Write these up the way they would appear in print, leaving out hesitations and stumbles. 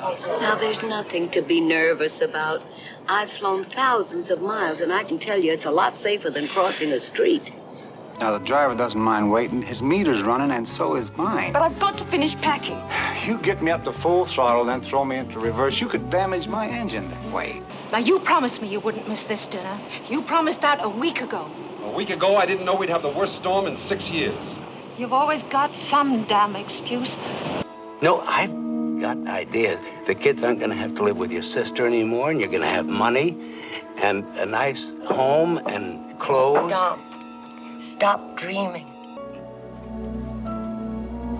Now, there's nothing to be nervous about. I've flown thousands of miles, and I can tell you it's a lot safer than crossing a street. Now, the driver doesn't mind waiting. His meter's running, and so is mine. But I've got to finish packing. You get me up to full throttle, then throw me into reverse. You could damage my engine that way. Now, you promised me you wouldn't miss this dinner. You promised that a week ago. A week ago, I didn't know we'd have the worst storm in 6 years. You've always got some damn excuse. No, I've got ideas. The kids aren't going to have to live with your sister anymore, and you're going to have money and a nice home and clothes. Stop dreaming.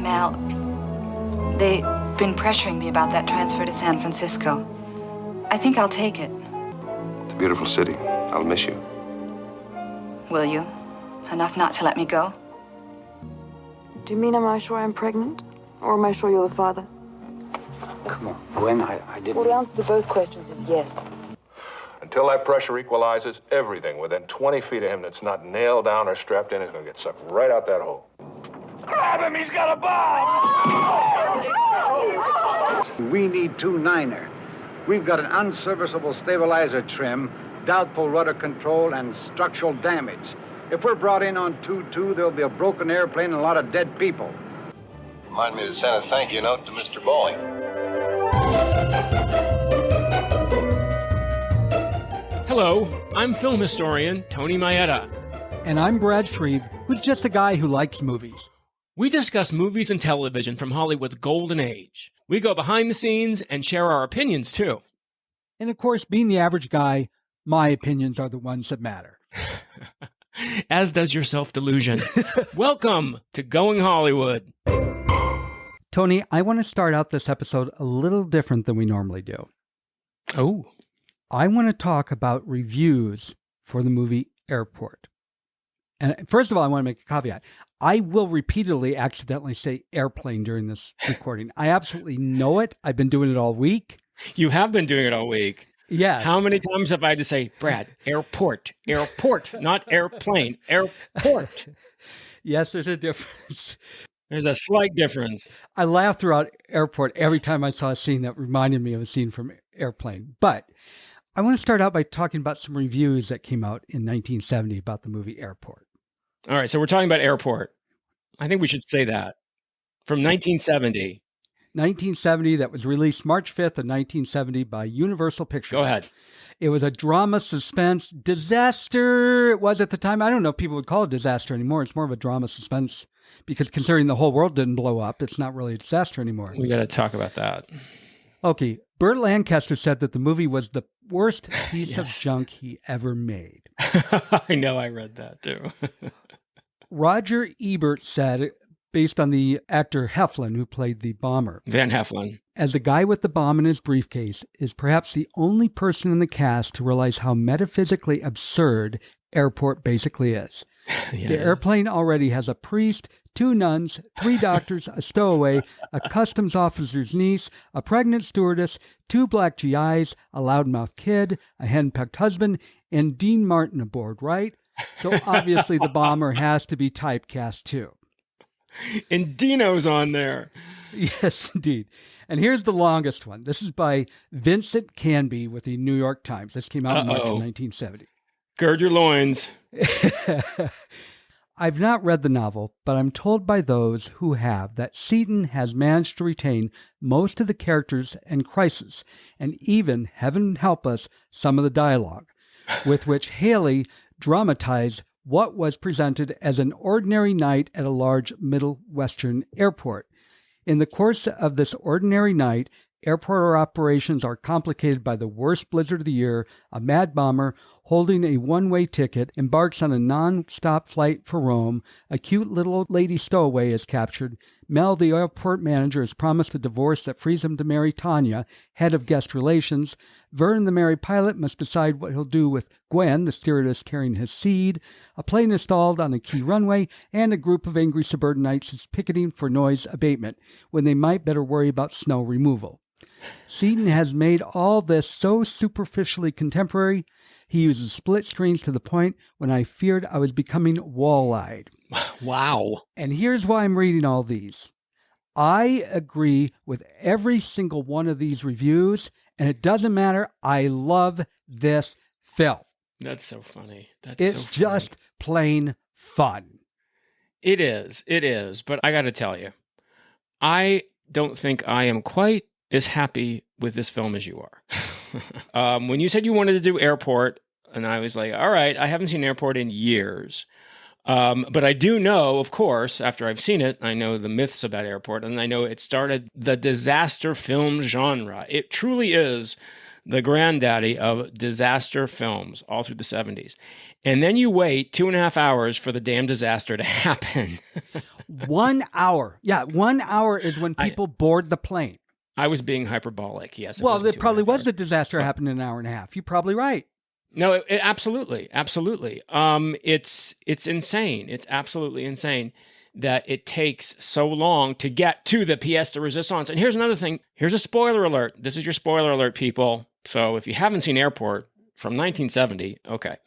Mal, they've been pressuring me about that transfer to San Francisco. I think I'll take it. It's a beautiful city. I'll miss you. Will you? Enough not to let me go? Do you mean, am I sure I'm pregnant? Or am I sure you're the father? Come on, Gwen, I didn't... Well, the answer to both questions is yes. Until that pressure equalizes, everything within 20 feet of him that's not nailed down or strapped in is going to get sucked right out that hole. Grab him! He's got a bomb! We need 2-9er. We've got an unserviceable stabilizer trim, doubtful rudder control, and structural damage. If we're brought in on 2-2, there'll be a broken airplane and a lot of dead people. Remind me to send a thank you note to Mr. Bowling. Hello, I'm film historian Tony Maeda. And I'm Brad Shreve, who's just a guy who likes movies. We discuss movies and television from Hollywood's golden age. We go behind the scenes and share our opinions, too. And of course, being the average guy, my opinions are the ones that matter. As does your self-delusion. Welcome to Going Hollywood. Tony, I want to start out this episode a little different than we normally do. Oh. I want to talk about reviews for the movie Airport. And first of all, I want to make a caveat. I will repeatedly accidentally say airplane during this recording. I absolutely know it. I've been doing it all week. You have been doing it all week. Yeah. How many times have I had to say, Brad, airport, not airplane, airport? Yes, there's a difference. There's a slight difference. I laughed throughout Airport every time I saw a scene that reminded me of a scene from Airplane. But I want to start out by talking about some reviews that came out in 1970 about the movie Airport. All right, so we're talking about Airport. I think we should say that. From 1970. 1970, that was released March 5th of 1970 by Universal Pictures. Go ahead. It was a drama, suspense, disaster. It was at the time. I don't know if people would call it disaster anymore. It's more of a drama suspense because considering the whole world didn't blow up, it's not really a disaster anymore. We got to talk about that. Okay. Burt Lancaster said that the movie was the worst piece of junk he ever made. I know, I read that too. Roger Ebert said, based on the actor Heflin, who played the bomber. Van Heflin. As the guy with the bomb in his briefcase is perhaps the only person in the cast to realize how metaphysically absurd Airport basically is. Yeah. The airplane already has a priest, 2 nuns, 3 doctors, a stowaway, a customs officer's niece, a pregnant stewardess, 2 black GIs, a loudmouth kid, a henpecked husband, and Dean Martin aboard, right? So obviously the bomber has to be typecast too. And Dino's on there. Yes, indeed. And here's the longest one. This is by Vincent Canby with the New York Times. This came out in March of 1970. Gird your loins. I've not read the novel, but I'm told by those who have that Seaton has managed to retain most of the characters and crisis, and even, heaven help us, some of the dialogue, with which Haley dramatized what was presented as an ordinary night at a large Middle Western airport. In the course of this ordinary night, airport operations are complicated by the worst blizzard of the year. A mad bomber holding a one-way ticket embarks on a non-stop flight for Rome. A cute little old lady stowaway is captured. Mel, the airport manager, is promised a divorce that frees him to marry Tanya, head of guest relations. Vern, the married pilot, must decide what he'll do with Gwen, the stewardess carrying his seed. A plane is stalled on a key runway, and a group of angry suburbanites is picketing for noise abatement, when they might better worry about snow removal. Seaton has made all this so superficially contemporary. He uses split screens to the point when I feared I was becoming wall-eyed. Wow. And here's why I'm reading all these. I agree with every single one of these reviews, and it doesn't matter. I love this film. That's so funny. It's just plain fun. It is. But I got to tell you, I don't think I am quite as happy with this film as you are. When you said you wanted to do Airport, and I was like, all right, I haven't seen Airport in years. But I do know, of course, after I've seen it, I know the myths about Airport, and I know it started the disaster film genre. It truly is the granddaddy of disaster films all through the 70s. And then you wait 2.5 hours for the damn disaster to happen. 1 hour. Yeah, 1 hour is when people board the plane. I was being hyperbolic, yes. Well, it probably was the disaster happened in an hour and a half. You're probably right. No, absolutely. It's insane. It's absolutely insane that it takes so long to get to the pièce de résistance. And here's another thing. Here's a spoiler alert. This is your spoiler alert, people. So if you haven't seen Airport from 1970, okay.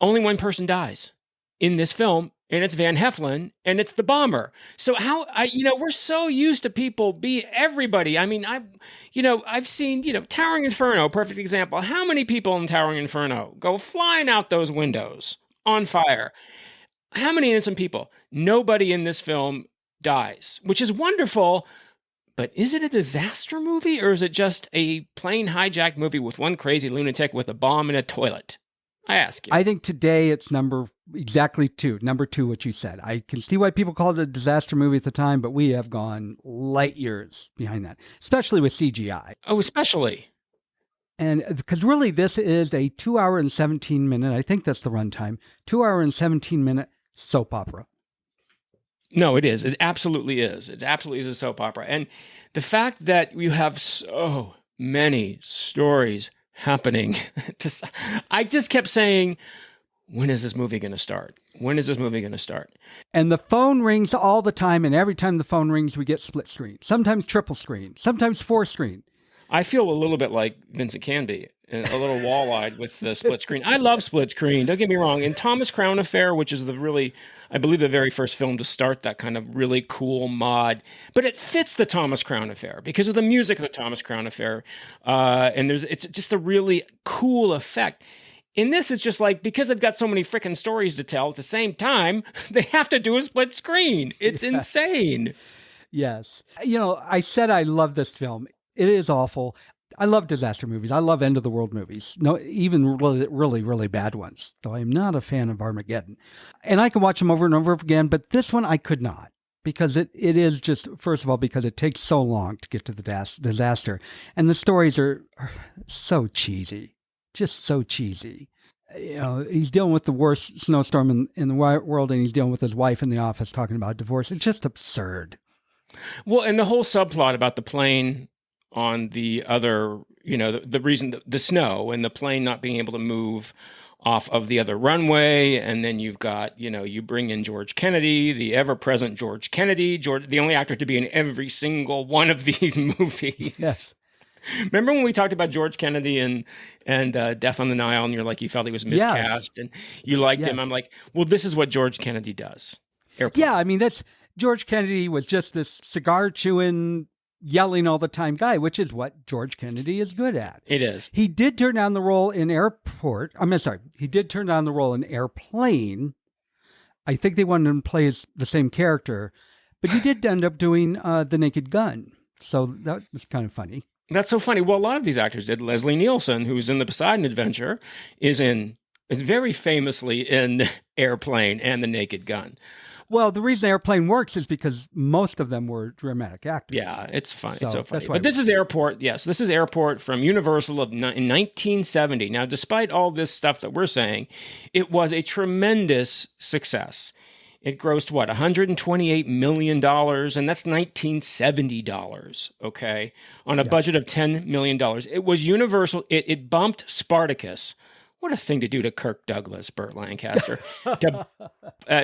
Only one person dies in this film, and it's Van Heflin, and it's the bomber. So we're so used to everybody. I mean, I've seen, Towering Inferno, perfect example. How many people in Towering Inferno go flying out those windows on fire? How many innocent people? Nobody in this film dies, which is wonderful. But is it a disaster movie, or is it just a plane hijack movie with one crazy lunatic with a bomb in a toilet? I ask you. I think today it's number two, what you said. I can see why people called it a disaster movie at the time, but we have gone light years behind that, especially with CGI. Oh, especially. And because really this is a 2 hour and 17 minute, I think that's the runtime, 2 hour and 17 minute soap opera. No, it is. It absolutely is. It absolutely is a soap opera. And the fact that you have so many stories happening, I just kept saying, when is this movie going to start? When is this movie going to start? And the phone rings all the time, and every time the phone rings, we get split screen. Sometimes triple screen. Sometimes 4 screen. I feel a little bit like Vincent Canby, a little wall-eyed with the split screen. I love split screen, don't get me wrong. In Thomas Crown Affair, which is I believe the very first film to start that kind of really cool mod, but it fits the Thomas Crown Affair because of the music of the Thomas Crown Affair. And it's just a really cool effect. In this, it's just like, because they've got so many freaking stories to tell at the same time, they have to do a split screen. It's insane. Yes. I said I love this film. It is awful. I love disaster movies. I love end of the world movies. No, even really, really, really bad ones. Though I am not a fan of Armageddon. And I can watch them over and over again, but this one I could not. Because it is just, first of all, because it takes so long to get to the disaster. And the stories are so cheesy. Just so cheesy. He's dealing with the worst snowstorm in the world, and he's dealing with his wife in the office talking about divorce. It's just absurd. Well, and the whole subplot about the plane on the other, the reason, the snow and the plane not being able to move off of the other runway. And then you've got, you bring in George Kennedy, the ever-present George Kennedy, the only actor to be in every single one of these movies. Yes. Remember when we talked about George Kennedy and Death on the Nile, and you're like, you felt he was miscast and you liked him. I'm like, well, this is what George Kennedy does. Airplane. Yeah, I mean, George Kennedy was just this cigar-chewing, yelling all the time guy, which is what George Kennedy is good at. It is. He did turn down the role in he did turn down the role in Airplane. I think they wanted him to play the same character, but he did end up doing The Naked Gun. So that was kind of funny. That's so funny. Well, a lot of these actors did. Leslie Nielsen, who's in The Poseidon Adventure, is very famously in Airplane and The Naked Gun. Well, the reason Airplane works is because most of them were dramatic actors. Yeah, it's funny. It's so funny. But this is Airport. Yes, this is Airport from Universal in 1970. Now, despite all this stuff that we're saying, it was a tremendous success. It grossed, $128 million, and that's $1970, okay, on a budget of $10 million. It was Universal. It bumped Spartacus. What a thing to do to Kirk Douglas, Burt Lancaster, to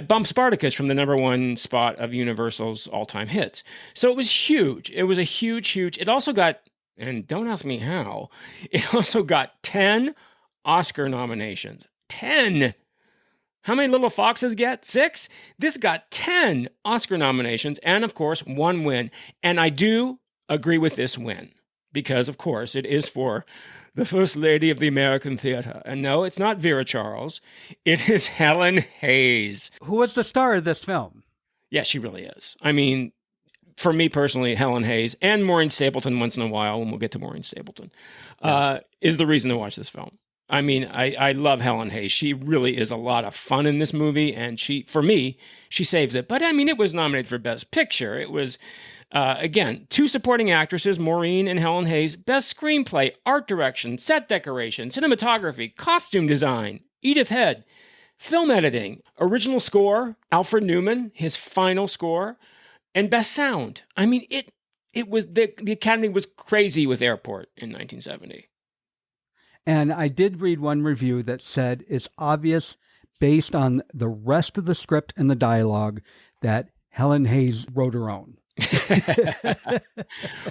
bump Spartacus from the #1 spot of Universal's all-time hits. So it was huge. It was a huge. It also got, and don't ask me how, it also got 10 Oscar nominations. 10! How many Little Foxes get? 6? This got 10 Oscar nominations and, of course, 1 win. And I do agree with this win because, of course, it is for the First Lady of the American Theater. And no, it's not Vera Charles. It is Helen Hayes. Who was the star of this film? Yeah, she really is. I mean, for me personally, Helen Hayes and Maureen Stapleton once in a while, and we'll get to Maureen Stapleton, is the reason to watch this film. I mean, I love Helen Hayes. She really is a lot of fun in this movie, and for me, she saves it. But I mean, it was nominated for Best Picture. It was, again, 2 supporting actresses, Maureen and Helen Hayes, Best Screenplay, Art Direction, Set Decoration, Cinematography, Costume Design, Edith Head, Film Editing, Original Score, Alfred Newman, his final score, and Best Sound. I mean, it was, the Academy was crazy with Airport in 1970. And I did read one review that said it's obvious based on the rest of the script and the dialogue that Helen Hayes wrote her own.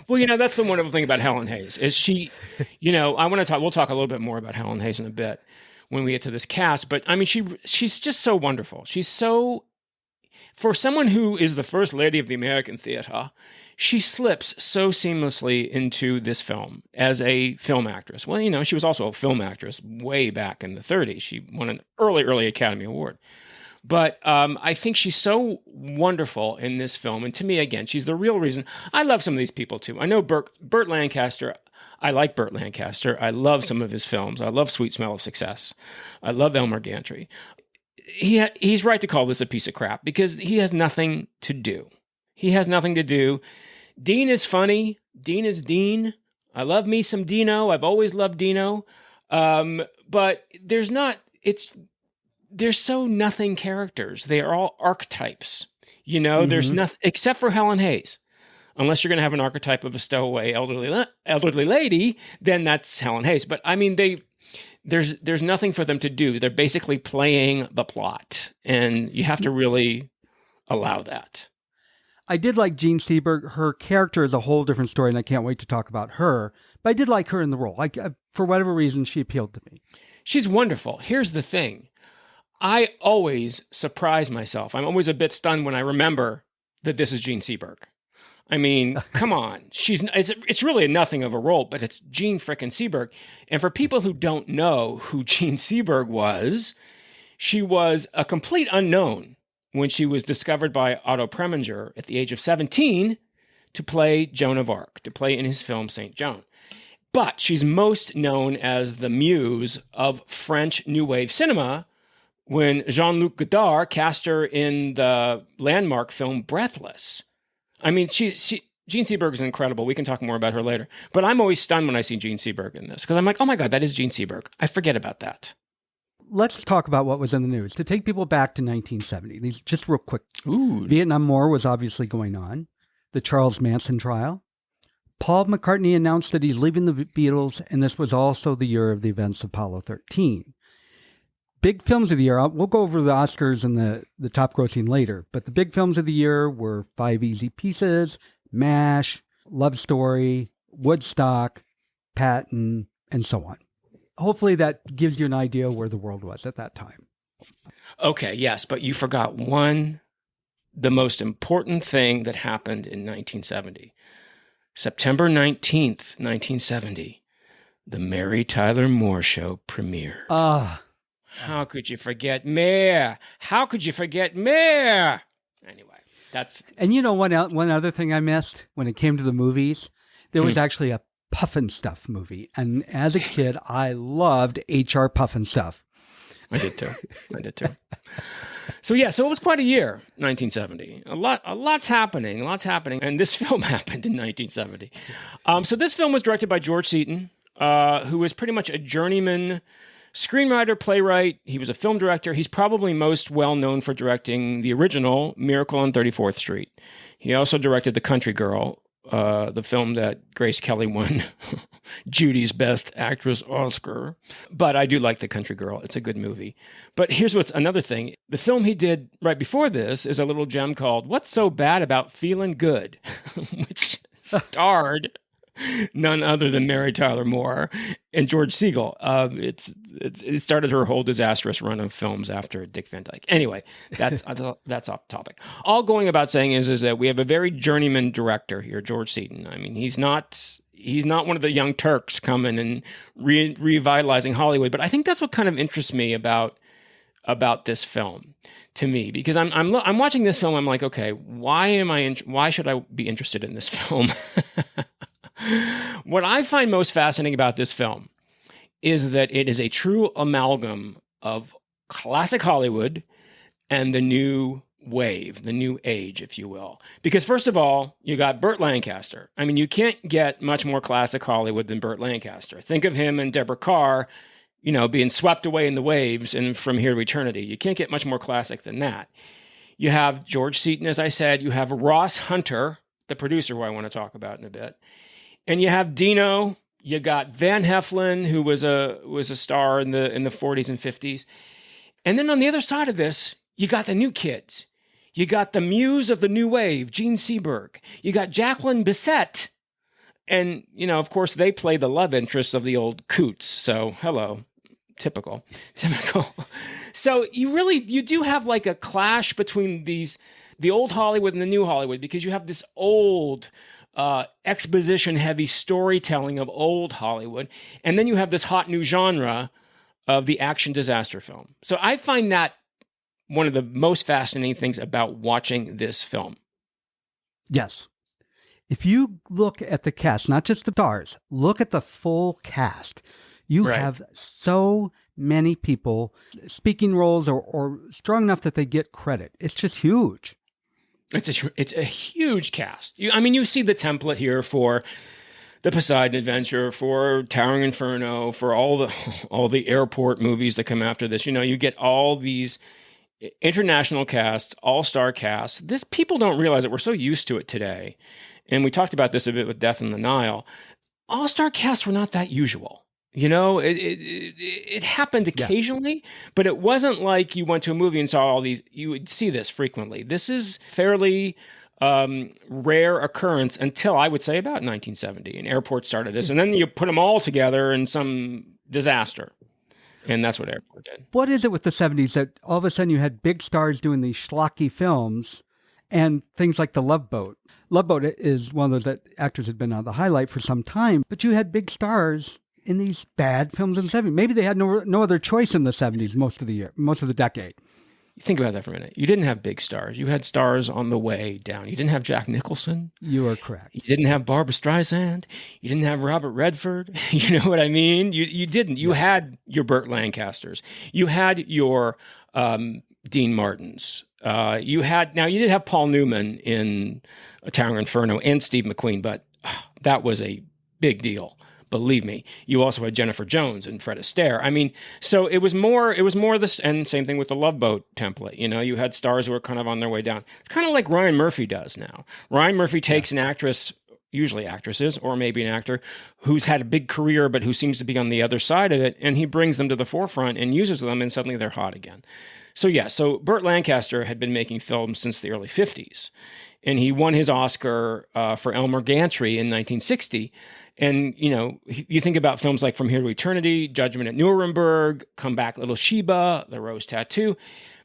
Well, that's the wonderful thing about Helen Hayes is she, we'll talk a little bit more about Helen Hayes in a bit when we get to this cast, but I mean, she's just so wonderful. She's so, for someone who is the First Lady of the American Theater, she slips so seamlessly into this film as a film actress. Well, she was also a film actress way back in the 30s. She won an early Academy Award. But I think she's so wonderful in this film. And to me, again, she's the real reason. I love some of these people, too. I know Burt Lancaster. I like Burt Lancaster. I love some of his films. I love Sweet Smell of Success. I love Elmer Gantry. He's right to call this a piece of crap because he has nothing to do. He has nothing to do. Dean is funny. Dean is Dean. I love me some Dino. I've always loved Dino. But there's so nothing characters. They are all archetypes. There's nothing except for Helen Hayes. Unless you're going to have an archetype of a stowaway elderly lady, then that's Helen Hayes. But I mean, there's nothing for them to do. They're basically playing the plot, and you have to really allow that. I did like Jean Seberg. Her character is a whole different story, and I can't wait to talk about her. But I did like her in the role. For whatever reason, she appealed to me. She's wonderful. Here's the thing. I always surprise myself. I'm always a bit stunned when I remember that this is Jean Seberg. I mean, come on. It's really nothing of a role, but it's Jean frickin' Seberg. And for people who don't know who Jean Seberg was, she was a complete unknown when she was discovered by Otto Preminger at the age of 17 to play Joan of Arc, to play in his film St. Joan. But she's most known as the muse of French New Wave cinema when Jean-Luc Godard cast her in the landmark film Breathless. I mean, Jean Seberg is incredible. We can talk more about her later. But I'm always stunned when I see Jean Seberg in this because I'm like, oh my God, that is Jean Seberg. I forget about that. Let's talk about what was in the news. To take people back to 1970, these just real quick. Ooh. Vietnam War was obviously going on. The Charles Manson trial. Paul McCartney announced that he's leaving the Beatles, and this was also the year of the events of Apollo 13. Big films of the year, we'll go over the Oscars and the top grossing later, but the big films of the year were Five Easy Pieces, MASH, Love Story, Woodstock, Patton, and so on. Hopefully that gives you an idea where the world was at that time. Okay, yes, but you forgot the most important thing that happened in 1970. September 19th, 1970, the Mary Tyler Moore Show premiered. How could you forget Mayor? How could you forget Mayor? Anyway, that's... And one other thing I missed when it came to the movies, there was actually a Puffin Stuff movie. And as a kid, I loved H.R. Puffin Stuff. I did too. So it was quite a year, 1970. A lot's happening. And this film happened in 1970. So this film was directed by George Seaton, who was pretty much a journeyman screenwriter, playwright. He was a film director. He's probably most well known for directing the original Miracle on 34th Street. He also directed The Country Girl, the film that Grace Kelly won Judy's Best Actress Oscar. But I do like The Country Girl. It's a good movie. But here's what's another thing. The film he did right before this is a little gem called What's So Bad About Feeling Good, which starred none other than Mary Tyler Moore and George Segal. It started her whole disastrous run of films after Dick Van Dyke. Anyway, that's off topic. All going about saying is that we have a very journeyman director here, George Seaton. I mean, he's not one of the young Turks coming and revitalizing Hollywood, but I think that's what kind of interests me about this film, to me, because I'm watching this film. I'm like, okay, why should I be interested in this film? What I find most fascinating about this film is that it is a true amalgam of classic Hollywood and the new wave, the new age, if you will. Because first of all, you got Burt Lancaster. I mean, you can't get much more classic Hollywood than Burt Lancaster. Think of him and Deborah Kerr, being swept away in the waves and From Here to Eternity. You can't get much more classic than that. You have George Seaton, as I said. You have Ross Hunter, the producer, who I want to talk about in a bit. And you have Dino. You got Van Heflin, who was a star in the 40s and 50s. And then on the other side of this, you got the new kids. You got the muse of the new wave, Gene Seberg. You got Jacqueline Bisset. And, of course, they play the love interests of the old Coots. So, hello. Typical. So you do have like a clash between the old Hollywood and the new Hollywood, because you have this old exposition-heavy storytelling of old Hollywood, and then you have this hot new genre of the action disaster film. So I find that one of the most fascinating things about watching this film. Yes. If you look at the cast, not just the stars, look at the full cast. You have so many people speaking roles or strong enough that they get credit. It's just huge. It's a huge cast. You see the template here for the Poseidon Adventure, for Towering Inferno, for all the airport movies that come after this. You get all these international cast, all-star cast. People don't realize it. We're so used to it today. And we talked about this a bit with Death on the Nile. All-star casts were not that usual. It happened occasionally, but it wasn't like you went to a movie and saw all these. You would see this frequently. This is fairly rare occurrence until I would say about 1970. And Airport started this, and then you put them all together in some disaster. And that's what Airport did. What is it with the 70s that all of a sudden you had big stars doing these schlocky films and things like The Love Boat? Love Boat is one of those that actors had been on the highlight for some time, but you had big stars in these bad films in the 70s. Maybe they had no other choice in the 70s most of the decade. Think about that for a minute. You didn't have big stars. You had stars on the way down. You didn't have Jack Nicholson. You are correct. You didn't have Barbra Streisand. You didn't have Robert Redford. You know what I mean? You didn't. You had your Burt Lancasters. You had your Dean Martins. You did have Paul Newman in Towering Inferno and Steve McQueen, but that was a big deal. Believe me. You also had Jennifer Jones and Fred Astaire. So it was more this, and same thing with the Love Boat template. You had stars who were kind of on their way down. It's kind of like Ryan Murphy does now. Ryan Murphy takes an actress, usually actresses, or maybe an actor who's had a big career, but who seems to be on the other side of it, and he brings them to the forefront and uses them, and suddenly they're hot again. So Burt Lancaster had been making films since the early 50s. And he won his Oscar for Elmer Gantry in 1960. And, you think about films like From Here to Eternity, Judgment at Nuremberg, Come Back Little Sheba, The Rose Tattoo.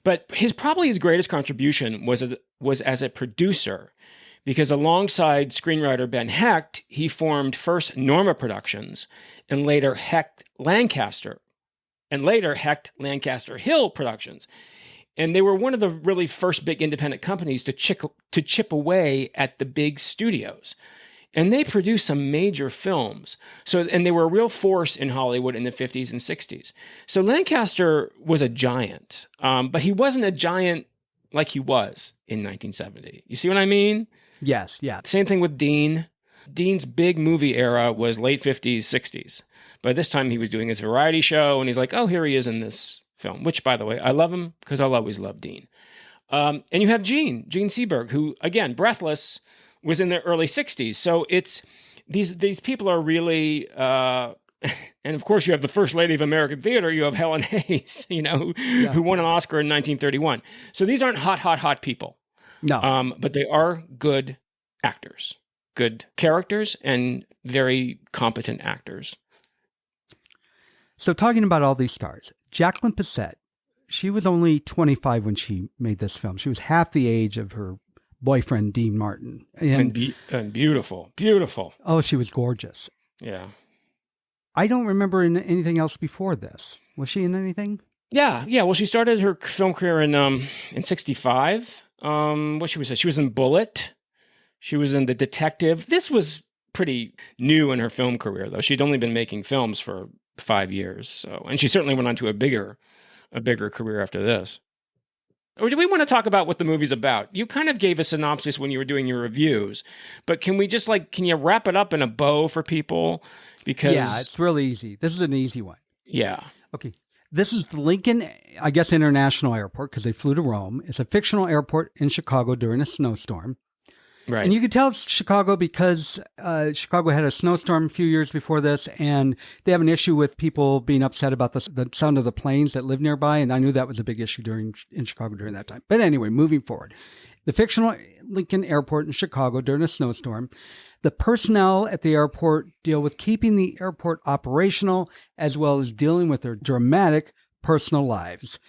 But probably his greatest contribution was as a producer, because alongside screenwriter Ben Hecht, he formed first Norma Productions and later Hecht Lancaster Hill Productions. And they were one of the really first big independent companies to chip away at the big studios. And they produced some major films. And they were a real force in Hollywood in the 50s and 60s. So Lancaster was a giant, but he wasn't a giant like he was in 1970. You see what I mean? Yes, yeah. Same thing with Dean. Dean's big movie era was late 50s, 60s. By this time, he was doing his variety show, and he's like, oh, here he is in this film, which, by the way, I love him because I'll always love Dean. And you have Gene Seberg, who, again, Breathless was in the early 60s. So it's these people are really, and of course you have the First Lady of American Theater, you have Helen Hayes, who won an Oscar in 1931. So these aren't hot people. No. But they are good actors. good characters and very competent actors. So talking about all these stars, Jacqueline Bisset, she was only 25 when she made this film. She was half the age of her boyfriend, Dean Martin. And beautiful, beautiful. Oh, she was gorgeous. Yeah. I don't remember in anything else before this. Was she in anything? Yeah. Well, she started her film career in 65. What she was? She was in Bullet. She was in The Detective. This was pretty new in her film career, though. She'd only been making films for 5 years. So, and she certainly went on to a bigger career after this. Or do we want to talk about what the movie's about? You kind of gave a synopsis when you were doing your reviews, but can you wrap it up in a bow for people? Because yeah, it's really easy. This is an easy one. Yeah. Okay. This is the Lincoln, I guess, International Airport, because they flew to Rome. It's a fictional airport in Chicago during a snowstorm. Right. And you could tell it's Chicago because Chicago had a snowstorm a few years before this, and they have an issue with people being upset about the sound of the planes that live nearby, and I knew that was a big issue in Chicago during that time. But anyway, moving forward. The fictional Lincoln Airport in Chicago during a snowstorm. The personnel at the airport deal with keeping the airport operational as well as dealing with their dramatic personal lives.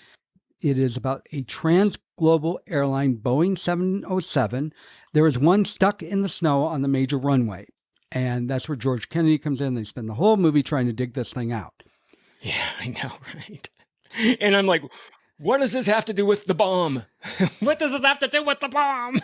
It is about a trans-global airline, Boeing 707. There is one stuck in the snow on the major runway, and that's where George Kennedy comes in. They spend the whole movie trying to dig this thing out. Yeah, I know, right? And I'm like, what does this have to do with the bomb? What does this have to do with the bomb?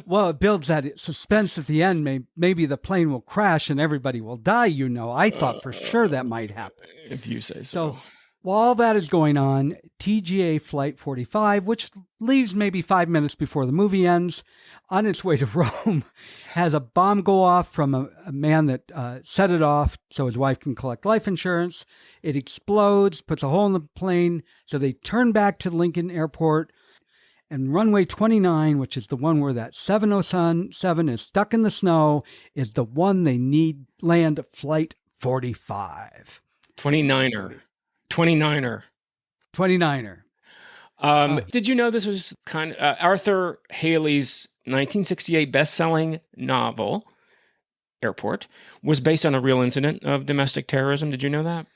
Well, it builds that suspense at the end. Maybe the plane will crash and everybody will die, I thought for sure that might happen. If you say so. So while all that is going on, TGA Flight 45, which leaves maybe 5 minutes before the movie ends, on its way to Rome, has a bomb go off from a man that set it off so his wife can collect life insurance. It explodes, puts a hole in the plane, so they turn back to Lincoln Airport. And runway 29, which is the one where that 707 is stuck in the snow, is the one they need land Flight 45. 29er. Did you know this was kind of Arthur Haley's 1968 best-selling novel, Airport, was based on a real incident of domestic terrorism? Did you know that?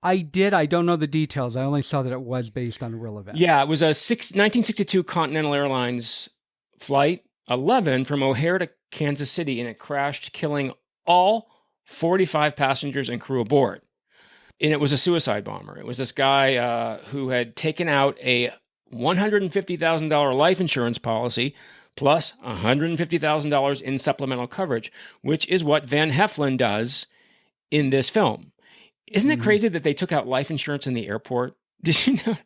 I did. I don't know the details. I only saw that it was based on a real event. Yeah, it was a 1962 Continental Airlines Flight 11 from O'Hare to Kansas City, and it crashed, killing all 45 passengers and crew aboard. And it was a suicide bomber. It was this guy who had taken out a $150,000 life insurance policy plus $150,000 in supplemental coverage, which is what Van Heflin does in this film. Isn't it crazy that they took out life insurance in the airport? Did you know?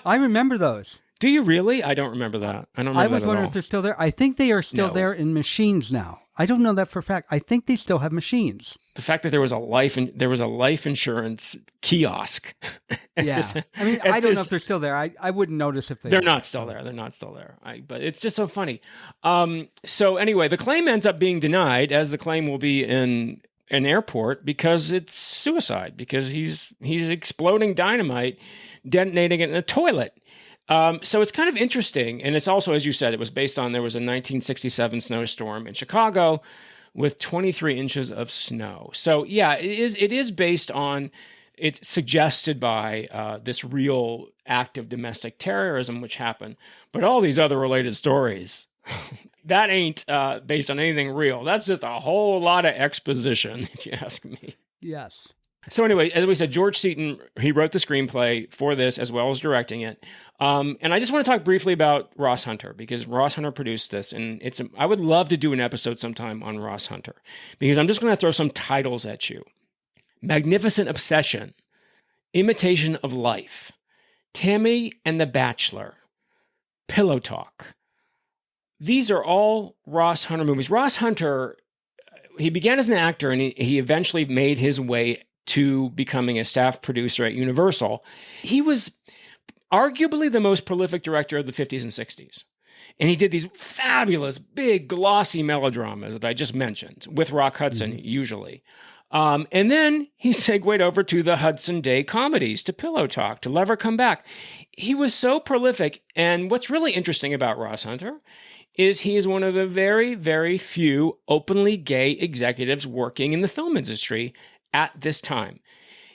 I remember those. Do you really? I don't remember that. I was wondering if they're still there. I think they are still there in machines now. I don't know that for a fact. I think they still have machines. The fact that there was a life insurance kiosk. Yeah. I don't know if they're still there. I wouldn't notice if they're not still there. They're not still there. But it's just so funny. So anyway, the claim ends up being denied, as the claim will be in an airport, because it's suicide, because he's exploding dynamite, detonating it in a toilet. So it's kind of interesting. And it's also, as you said, there was a 1967 snowstorm in Chicago with 23 inches of snow. So yeah, it is based on, it's suggested by this real act of domestic terrorism which happened. But all these other related stories, that ain't based on anything real. That's just a whole lot of exposition, if you ask me. Yes. So anyway, as we said, George Seaton, he wrote the screenplay for this as well as directing it. And I just want to talk briefly about Ross Hunter, because Ross Hunter produced this. And I would love to do an episode sometime on Ross Hunter, because I'm just going to throw some titles at you. Magnificent Obsession, Imitation of Life, Tammy and the Bachelor, Pillow Talk. These are all Ross Hunter movies. Ross Hunter, he began as an actor, and he eventually made his way to becoming a staff producer at Universal. He was arguably the most prolific director of the 50s and 60s. And he did these fabulous, big, glossy melodramas that I just mentioned, with Rock Hudson, usually. And then he segued over to the Hudson Day comedies, to Pillow Talk, to Never Come Back. He was so prolific. And what's really interesting about Ross Hunter is he is one of the very, very few openly gay executives working in the film industry at this time.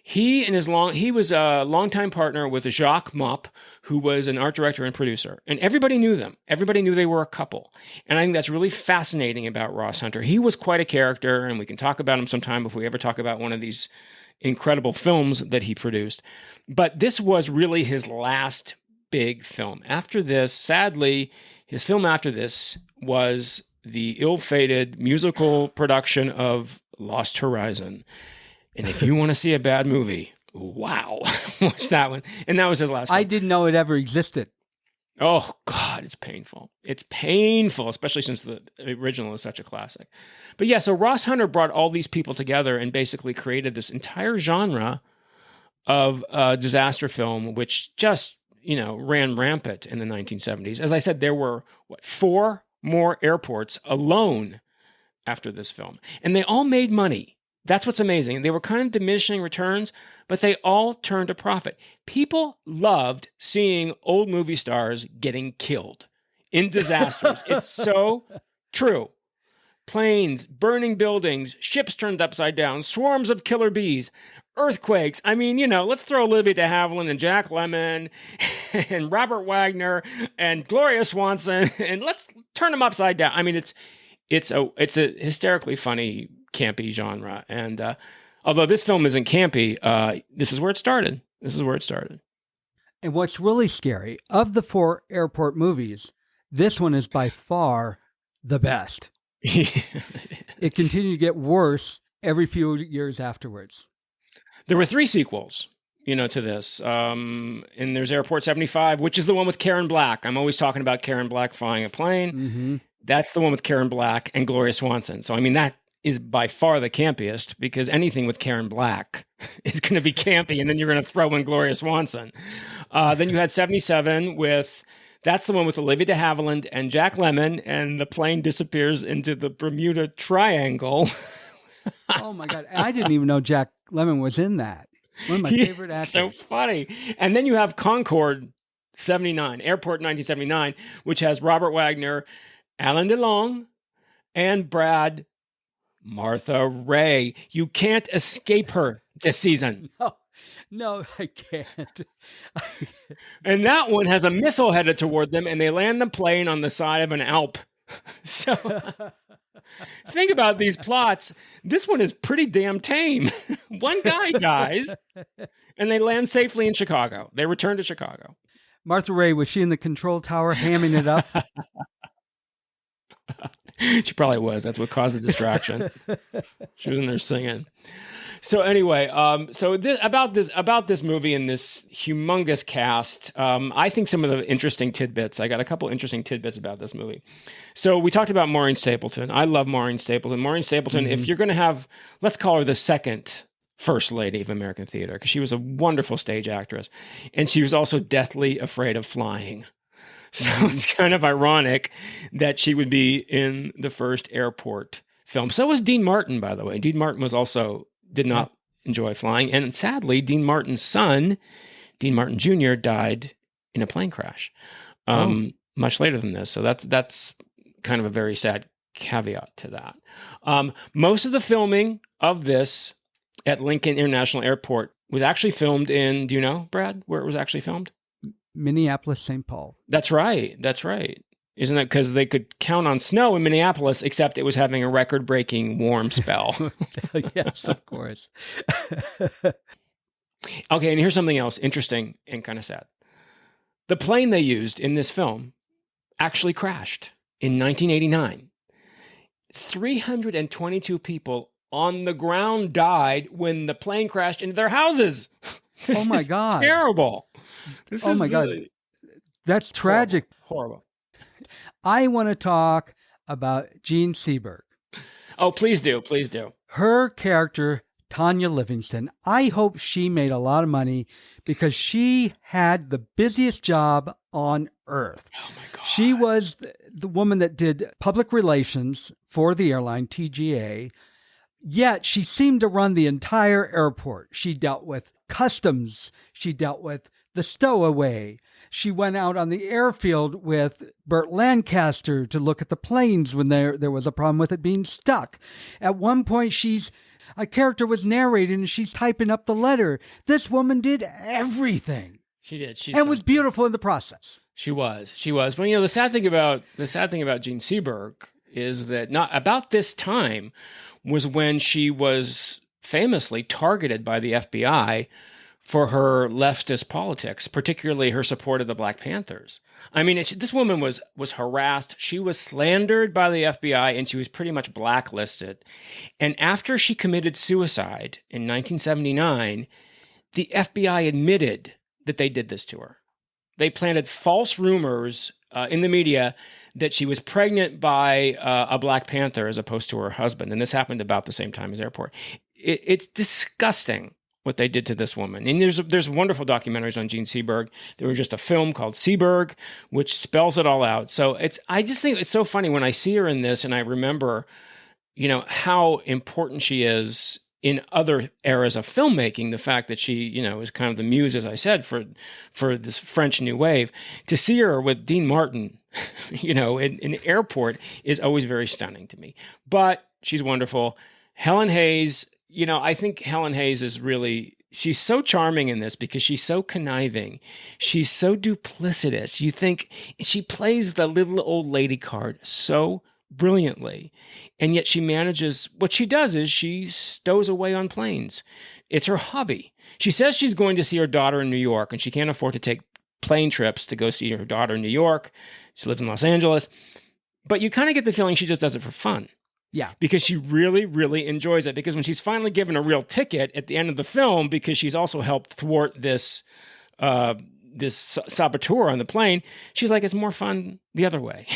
He was a longtime partner with Jacques Mopp, who was an art director and producer, and everybody knew them. Everybody knew they were a couple. And I think that's really fascinating about Ross Hunter. He was quite a character, and we can talk about him sometime if we ever talk about one of these incredible films that he produced. But this was really his last big film. After this, sadly, his film after this was the ill-fated musical production of Lost Horizon. And if you want to see a bad movie, wow, watch that one. And that was his last film. I didn't know it ever existed. Oh, God, it's painful. It's painful, especially since the original is such a classic. But yeah, so Ross Hunter brought all these people together and basically created this entire genre of disaster film, which just, ran rampant in the 1970s. As I said, there were, 4 more airports alone after this film. And they all made money. That's what's amazing. They were kind of diminishing returns, but they all turned a profit. People loved seeing old movie stars getting killed in disasters. It's so true. Planes, burning buildings, ships turned upside down, swarms of killer bees, earthquakes. I mean, let's throw Olivia de Havilland and Jack Lemmon and Robert Wagner and Gloria Swanson, and let's turn them upside down. I mean, it's a hysterically funny, campy genre. And although this film isn't campy, this is where it started. And what's really scary, of the 4 airport movies, this one is by far the best. It continued to get worse every few years afterwards. There were 3 sequels, to this. And there's Airport 75, which is the one with Karen Black. I'm always talking about Karen Black flying a plane. Mm-hmm. That's the one with Karen Black and Gloria Swanson. So, I mean, that is by far the campiest, because anything with Karen Black is going to be campy, and then you're going to throw in Gloria Swanson. Then you had 77 that's the one with Olivia de Havilland and Jack Lemmon, and the plane disappears into the Bermuda Triangle. Oh my God. I didn't even know Jack Lemmon was in that. One of my favorite actors. So funny. And then you have Concorde 79, Airport 1979, which has Robert Wagner, Alain Delon, and Martha Ray. You can't escape her this season. No, I can't. And that one has a missile headed toward them, and they land the plane on the side of an Alp. So think about these plots. This one is pretty damn tame. One guy dies, and they land safely in Chicago. They return to Chicago. Martha Ray, was she in the control tower hamming it up? She probably was. That's what caused the distraction. She was in there singing. So anyway, about this movie and this humongous cast, I think some of the interesting tidbits. I got a couple interesting tidbits about this movie. So we talked about Maureen Stapleton. I love Maureen Stapleton. Maureen Stapleton, if you're going to have, let's call her the second first lady of American theater, because she was a wonderful stage actress, and she was also deathly afraid of flying. So it's kind of ironic that she would be in the first airport film. So was Dean Martin, by the way. Dean Martin did not enjoy flying. And sadly, Dean Martin's son, Dean Martin Jr., died in a plane crash much later than this. So that's kind of a very sad caveat to that. Most of the filming of this at Lincoln International Airport was actually filmed in, do you know, Brad, where it was actually filmed? Minneapolis, St. Paul. That's right. Isn't that because they could count on snow in Minneapolis, except it was having a record-breaking warm spell? Yes, of course. Okay, and here's something else interesting and kind of sad. The plane they used in this film actually crashed in 1989. 322 people on the ground died when the plane crashed into their houses. This my is God. Terrible. God. That's tragic. Horrible. I want to talk about Jean Seberg. Oh, please do. Her character, Tanya Livingston, I hope she made a lot of money because she had the busiest job on earth. Oh my God. She was the woman that did public relations for the airline, TGA, yet she seemed to run the entire airport. She dealt with customs. She dealt with The Stowaway. She went out on the airfield with Burt Lancaster to look at the planes when there was a problem with it being stuck. At one point, a character was narrating and she's typing up the letter. This woman did everything. She did. And was beautiful in the process. She was. Well, the sad thing about Jean Seberg is that not about this time was when she was famously targeted by the FBI for her leftist politics, particularly her support of the Black Panthers. I mean, this woman was harassed. She was slandered by the FBI, and she was pretty much blacklisted. And after she committed suicide in 1979, the FBI admitted that they did this to her. They planted false rumors in the media that she was pregnant by a Black Panther as opposed to her husband. And this happened about the same time as Airport. It's disgusting what they did to this woman. And there's wonderful documentaries on Jean Seberg. There was just a film called Seberg, which spells it all out. So I just think it's so funny when I see her in this and I remember, how important she is in other eras of filmmaking, the fact that she, is kind of the muse, as I said, for this French New Wave. To see her with Dean Martin, in Airport is always very stunning to me. But she's wonderful. Helen Hayes, I think Helen Hayes is she's so charming in this because she's so conniving. She's so duplicitous. You think she plays the little old lady card so brilliantly. And yet she manages, what she does is she stows away on planes. It's her hobby. She says she's going to see her daughter in New York and she can't afford to take plane trips to go see her daughter in New York. She lives in Los Angeles. But you kind of get the feeling she just does it for fun. Yeah. Because she really, really enjoys it. Because when she's finally given a real ticket at the end of the film, because she's also helped thwart this saboteur on the plane, she's like, it's more fun the other way.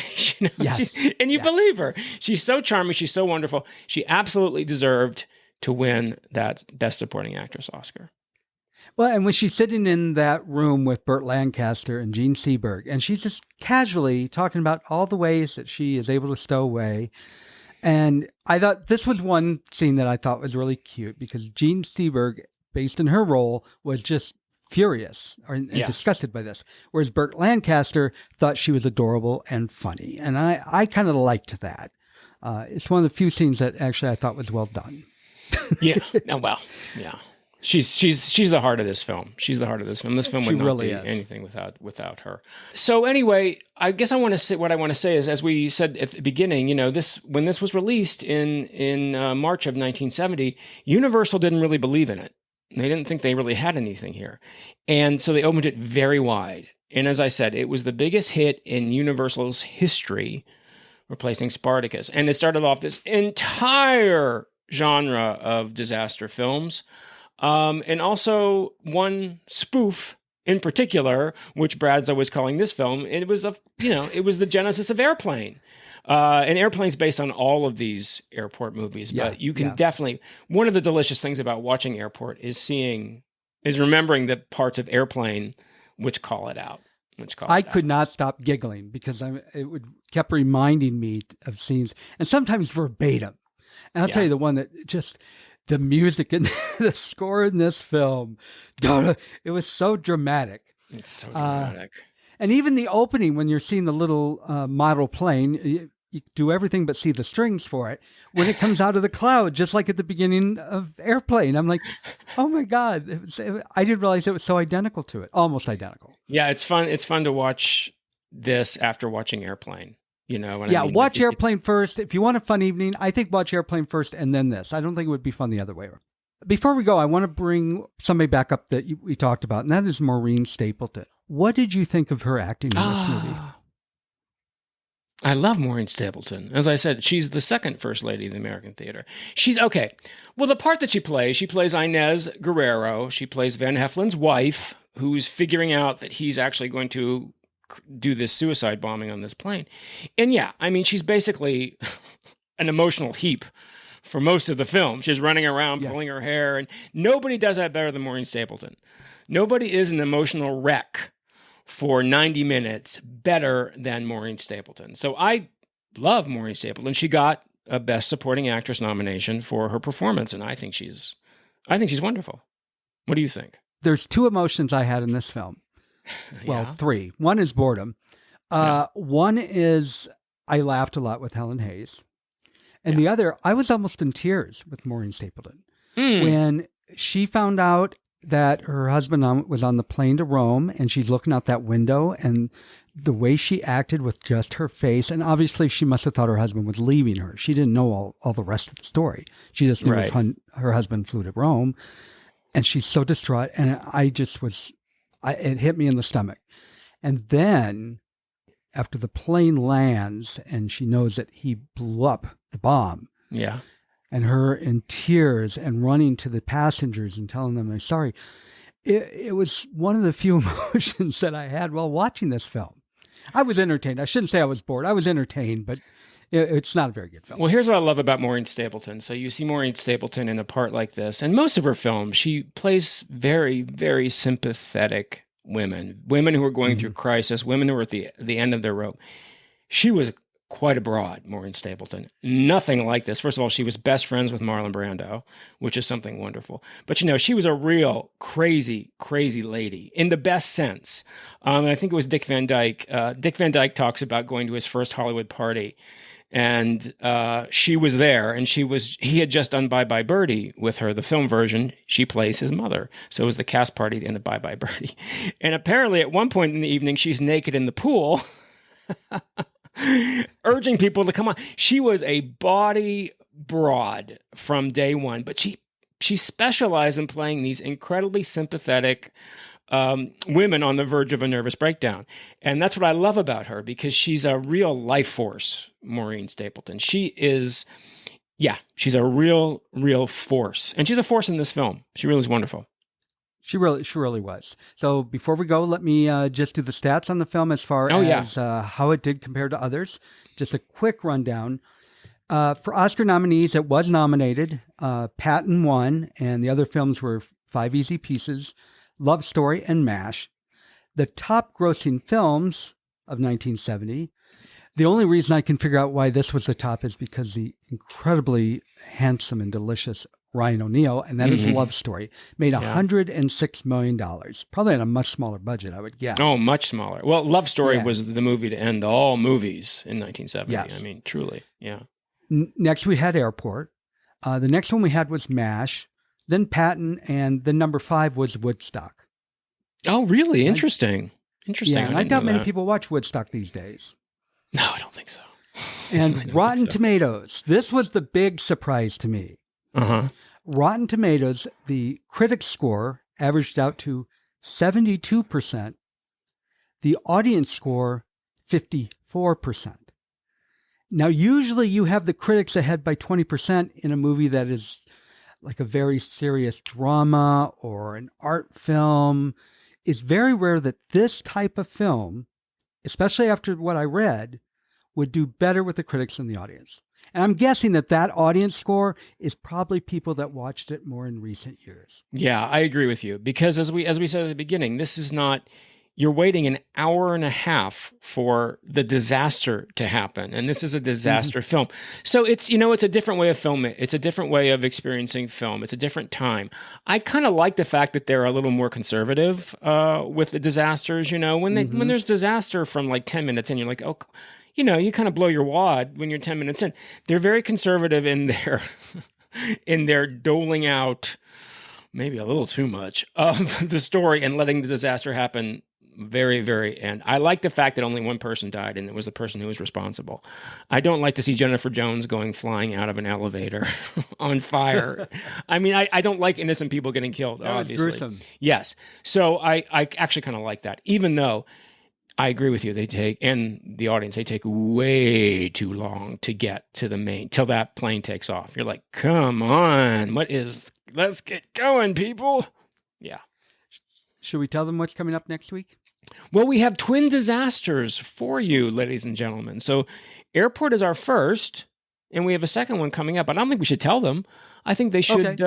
Yes. And you believe her. She's so charming. She's so wonderful. She absolutely deserved to win that Best Supporting Actress Oscar. Well, and when she's sitting in that room with Burt Lancaster and Jean Seberg, and she's just casually talking about all the ways that she is able to stow away. And I thought this was one scene that I thought was really cute because Jean Seberg, based in her role, was just furious and disgusted by this. Whereas Burt Lancaster thought she was adorable and funny. And I kind of liked that. It's one of the few scenes that actually I thought was well done. Yeah. Well, yeah. She's the heart of this film. She's the heart of this film. This film would not be anything without her. So anyway, I guess what I want to say is, as we said at the beginning, when this was released in March of 1970, Universal didn't really believe in it. They didn't think they really had anything here. And so they opened it very wide. And as I said, it was the biggest hit in Universal's history, replacing Spartacus. And it started off this entire genre of disaster films. And also one spoof in particular, which Brad's always calling this film. It was it was the genesis of Airplane. And Airplane's based on all of these Airport movies, but you can definitely, one of the delicious things about watching Airport is remembering the parts of Airplane which call it out. I could not stop giggling because it kept reminding me of scenes, and sometimes verbatim. And I'll tell you the one that just, the music and the score in this film, it was so dramatic. It's so dramatic. And even the opening, when you're seeing the little model plane, you do everything but see the strings for it. When it comes out of the cloud, just like at the beginning of Airplane, I'm like, oh my God. I didn't realize it was so identical to it. Almost identical. Yeah, it's fun. It's fun to watch this after watching Airplane. Watch Airplane first. If you want a fun evening, I think watch Airplane first and then this. I don't think it would be fun the other way around. Before we go, I want to bring somebody back up that we talked about, and that is Maureen Stapleton. What did you think of her acting in this movie? I love Maureen Stapleton. As I said, she's the second First Lady of the American Theater. She's okay. Well, the part that she plays Inez Guerrero. She plays Van Heflin's wife, who's figuring out that he's actually going to do this suicide bombing on this plane. And she's basically an emotional heap for most of the film. She's running around, pulling her hair, and nobody does that better than Maureen Stapleton. Nobody is an emotional wreck for 90 minutes better than Maureen Stapleton. So I love Maureen Stapleton. She got a Best Supporting Actress nomination for her performance, and I think she's wonderful. What do you think? There's two emotions I had in this film. Well, Yeah. 3. One is boredom. One is I laughed a lot with Helen Hayes. And the other, I was almost in tears with Maureen Stapleton. When she found out that her husband was on the plane to Rome and she's looking out that window and the way she acted with just her face, and obviously she must have thought her husband was leaving her. She didn't know all the rest of the story. She just knew her husband flew to Rome, and she's so distraught. And I just was, it hit me in the stomach. And then after the plane lands and she knows that he blew up the bomb. Yeah. And her in tears and running to the passengers and telling them they're sorry. It was one of the few emotions that I had while watching this film. I was entertained. I shouldn't say I was bored. I was entertained, but it's not a very good film. Well, here's what I love about Maureen Stapleton. So you see Maureen Stapleton in a part like this, and most of her films, she plays very, very sympathetic women who are going through crisis, women who are at the end of their rope. She was quite a broad, Maureen Stapleton. Nothing like this. First of all, she was best friends with Marlon Brando, which is something wonderful. But, she was a real crazy, crazy lady in the best sense. I think it was Dick Van Dyke. Dick Van Dyke talks about going to his first Hollywood party. And she was there, and he had just done Bye Bye Birdie with her, the film version. She plays his mother. So it was the cast party in the Bye Bye Birdie. And apparently at one point in the evening, she's naked in the pool, urging people to come on. She was a body broad from day one, but she specialized in playing these incredibly sympathetic women on the verge of a nervous breakdown. And that's what I love about her, because she's a real life force, Maureen Stapleton. She's a real, real force. And she's a force in this film. She really is wonderful. She really was. So before we go, let me just do the stats on the film as far as how it did compared to others. Just a quick rundown. For Oscar nominees, it was nominated. Patton won, and the other films were Five Easy Pieces, Love Story, and MASH. The top grossing films of 1970. The only reason I can figure out why this was the top is because the incredibly handsome and delicious Ryan O'Neal, and that is Love Story, made $106 million. Probably on a much smaller budget, I would guess. Oh, much smaller. Well, Love Story was the movie to end all movies in 1970. Yes. I mean, truly, yeah. Next, we had Airport. The next one we had was MASH, then Patton, and then number 5 was Woodstock. Oh, really? Interesting. Interesting. Yeah, and I doubt many people watch Woodstock these days. No, I don't think so. And Rotten Tomatoes. This was the big surprise to me. Rotten Tomatoes, the critic score averaged out to 72%. The audience score, 54%. Now, usually you have the critics ahead by 20% in a movie that is like a very serious drama or an art film. It's very rare that this type of film, especially after what I read, would do better with the critics than the audience. And I'm guessing that audience score is probably people that watched it more in recent years. Yeah, I agree with you. Because as we said at the beginning, this is not, you're waiting an hour and a half for the disaster to happen. And this is a disaster film. So it's, it's a different way of filming. It's a different way of experiencing film. It's a different time. I kind of like the fact that they're a little more conservative with the disasters. When there's disaster from like 10 minutes in, you're like, oh, you kind of blow your wad when you're 10 minutes in. They're very conservative in their doling out, maybe a little too much, of the story and letting the disaster happen very, very end. I like the fact that only one person died, and it was the person who was responsible. I don't like to see Jennifer Jones going flying out of an elevator on fire. I mean, I don't like innocent people getting killed, obviously. Was gruesome. Yes. So I actually kind of like that, even though I agree with you. They take way too long to get to the main, till that plane takes off. You're like, come on, let's get going, people. Yeah. Should we tell them what's coming up next week? Well, we have twin disasters for you, ladies and gentlemen. So Airport is our first, and we have a second one coming up. I don't think we should tell them. I think they should,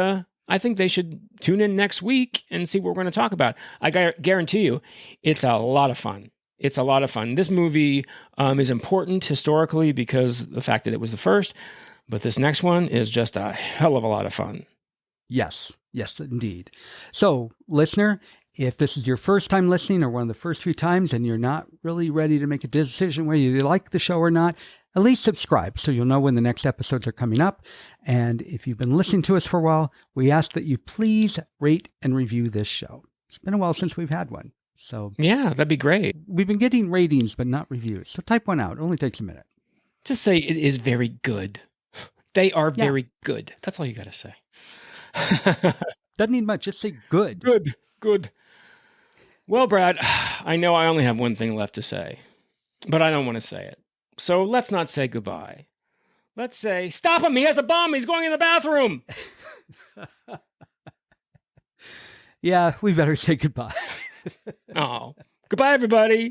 I think they should tune in next week and see what we're going to talk about. I guarantee you, it's a lot of fun. It's a lot of fun. This movie is important historically because of the fact that it was the first, but this next one is just a hell of a lot of fun. Yes, indeed. So, listener, If this is your first time listening or one of the first few times and you're not really ready to make a decision whether you like the show or not, at least subscribe so you'll know when the next episodes are coming up. And if you've been listening to us for a while, we ask that you please rate and review this show. It's been a while since we've had one. So yeah, that'd be great. We've been getting ratings, but not reviews. So type one out. It only takes a minute. Just say it is very good. They are very good. That's all you got to say. Doesn't need much. Just say good. Good. Well, Brad, I know I only have one thing left to say, but I don't want to say it. So let's not say goodbye. Let's say, stop him. He has a bomb. He's going in the bathroom. Yeah, we better say goodbye. Oh, goodbye, everybody.